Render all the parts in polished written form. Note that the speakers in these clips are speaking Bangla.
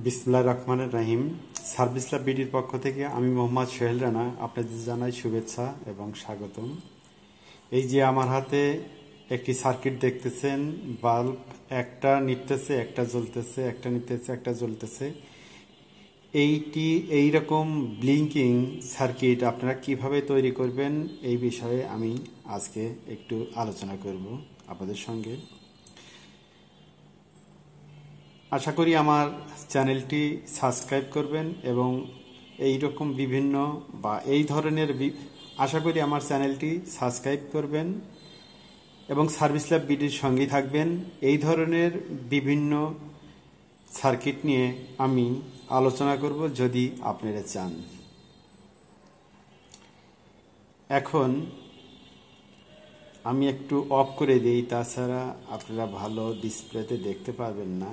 বিসমিল্লাহির রহমানির রহিম। সার্ভিস ল্যাব বিডির পক্ষ থেকে আমি মোহাম্মদ সোহেল রানা আপনাদের জানাই শুভেচ্ছা এবং স্বাগতম। এই যে আমার হাতে একটি সার্কিট দেখতেছেন, বাল্ব একটা নিতেছে, একটা জ্বলতেছে, একটা নিতেছে, একটা জ্বলতেছে। এইরকম ব্লিঙ্কিং সার্কিট আপনারা কিভাবে তৈরি করবেন এই বিষয়ে আমি আজকে একটু আলোচনা করব আপনাদের সঙ্গে। আশা করি আমার চ্যানেলটি সাবস্ক্রাইব করবেন এবং এই রকম বিভিন্ন বা এই ধরনের আশা করি আমার চ্যানেলটি সাবস্ক্রাইব করবেন এবং সার্ভিস ল্যাব বিডির সঙ্গে থাকবেন। এই ধরনের বিভিন্ন সার্কিট নিয়ে আমি আলোচনা করব যদি আপনারা চান। এখন আমি একটু অফ করে দিই, তাছাড়া আপনারা ভালো ডিসপ্লেতে দেখতে পাবেন না।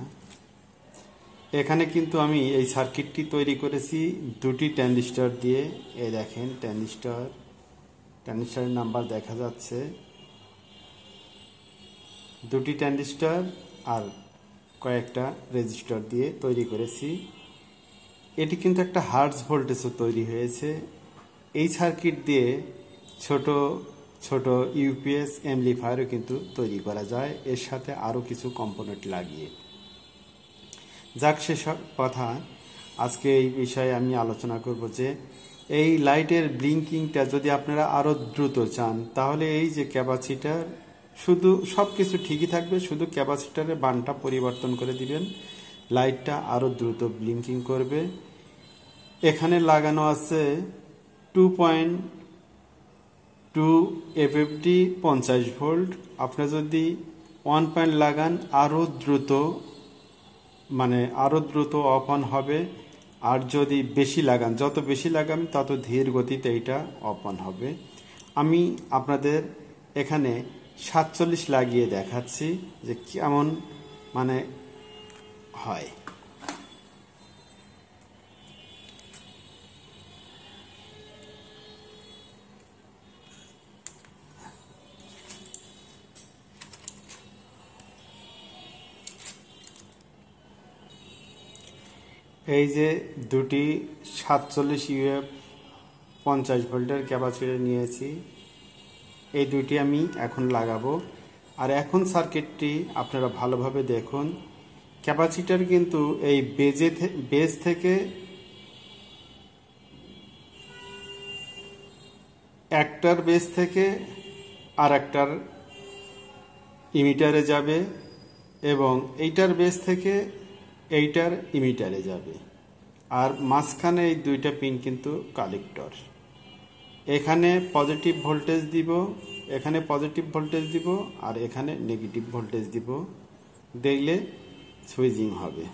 এখানে কিন্তু আমি এই সার্কিটটি তৈরি করেছি দুটি ট্রানজিস্টর দিয়ে। এই দেখেন ট্রানজিস্টরের নাম্বার দেখা যাচ্ছে, দুটি ট্রানজিস্টর আর কয়েকটা রেজিস্টর দিয়ে তৈরি করেছি। এটি কিন্তু একটা হার্টজ ভোল্টেজও তৈরি হয়েছে। এই সার্কিট দিয়ে ছোট ছোট ইউপিএস অ্যামপ্লিফায়ারও কিন্তু তৈরি করা যায়, এর সাথে আরও কিছু কম্পোনেন্ট লাগিয়ে। যাক, সেসব কথা আজকে এই বিষয়ে আমি আলোচনা করব যে এই লাইটের ব্লিঙ্কিংটা যদি আপনারা আরও দ্রুত চান, তাহলে এই যে ক্যাপাসিটার, শুধু সব কিছু ঠিকই থাকবে, শুধু ক্যাপাসিটারের বানটা পরিবর্তন করে দিবেন, লাইটটা আরও দ্রুত ব্লিঙ্কিং করবে। এখানে লাগানো আছে 2.2 এফএফডি 50 ভোল্ট। আপনারা যদি 1 পয়েন্ট লাগান আরও দ্রুত, মানে আরও দ্রুত অফ অন হবে। আর যদি বেশি লাগান, যত বেশি লাগান তত ধীর গতিতে এইটা অফ অন হবে। আমি আপনাদের এখানে 47 লাগিয়ে দেখাচ্ছি যে কেমন মানে হয়। এই যে দুটি 47 ইউএফ 50 ভোল্টের ক্যাপাসিটর নিয়েছি, এই দুটি আমি এখন লাগাবো। আর এখন সার্কিটটি আপনারা ভালোভাবে দেখুন। ক্যাপাসিটর কিন্তু এই বেজ থেকে একটার বেজ থেকে আর একটার ইমিটারে যাবে এবং এইটার বেজ থেকে এইটার ইমিটারে যাবে। আর মাঝখানে এই দুইটা পিন কিন্তু কালেক্টর। এখানে পজিটিভ ভোল্টেজ দিব, এখানে পজিটিভ ভোল্টেজ দিব, আর এখানে নেগেটিভ ভোল্টেজ দিব, দেখলে সুইচিং হবে।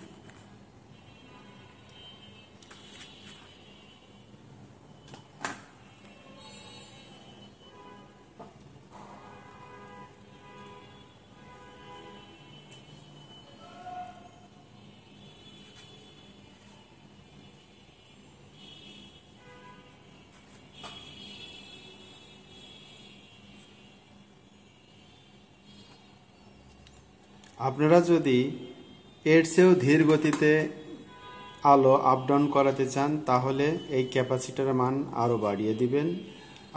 আপনারা যদি এর চেয়েও ধীর গতিতে আলো আপ ডাউন করাতে চান, তাহলে এই ক্যাপাসিটরের মান আরও বাড়িয়ে দিবেন,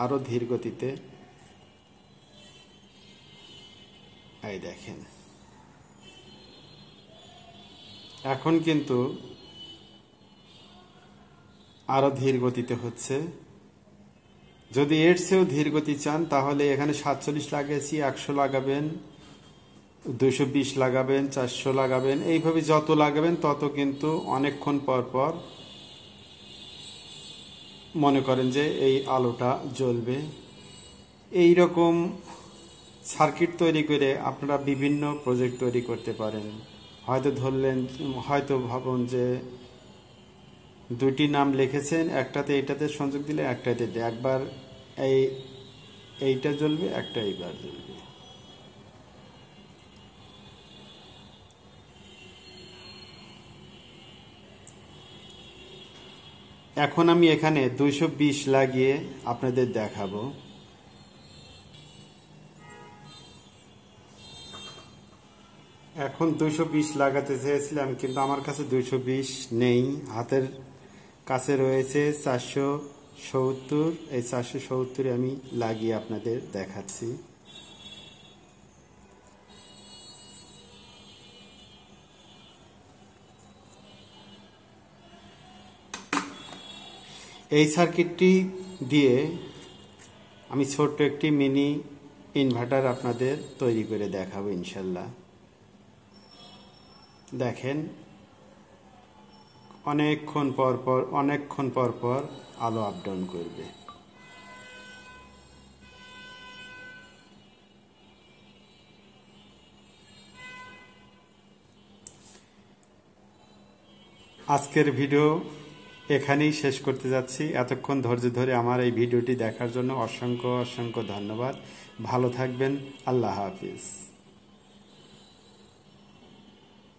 আরও ধীর গতিতে। এই দেখেন, এখন কিন্তু আরও ধীর গতিতে হচ্ছে। যদি এর চেয়েও ধীর গতি চান, তাহলে এখানে 47 লাগিয়েছি, 100 লাগাবেন, 220 লাগাবেন, 400 লাগাবেন। এইভাবে যত লাগাবেন তত কিন্তু অনেকক্ষণ পর পর মনে করেন যে এই আলোটা জ্বলবে। এই রকম সার্কিট তৈরি করে আপনারা বিভিন্ন প্রজেক্ট তৈরি করতে পারেন। হয়তো ধরলেন, হয়তো ভাবুন যে দুইটি নাম লিখেছেন, একটাতে এইটাতে সংযোগ দিলে একটাতে একবার এইটা জ্বলবে, একটা এইবার জ্বলবে। এখন আমি এখানে 220 লাগিয়ে আপনাদের দেখাবো। এখন 220 লাগাতে চেয়েছিলাম, কিন্তু আমার কাছে 220 নেই, হাতের কাছে রয়েছে 470। এই 470 আমি লাগিয়ে আপনাদের দেখাচ্ছি। এই সার্কিটটি দিয়ে আমি ছোট্ট একটি মিনি ইনভার্টার আপনাদের তৈরি করে দেখাবো ইনশাল্লাহ। দেখেন, অনেকক্ষণ পর পর আলো আপ ডাউন করবে। আজকের ভিডিও এখানেই শেষ করতে যাচ্ছি। এতক্ষণ ধৈর্য ধরে আমার এই ভিডিওটি দেখার জন্য অসংখ্য অসংখ্য ধন্যবাদ। ভালো থাকবেন। আল্লাহ হাফিজ।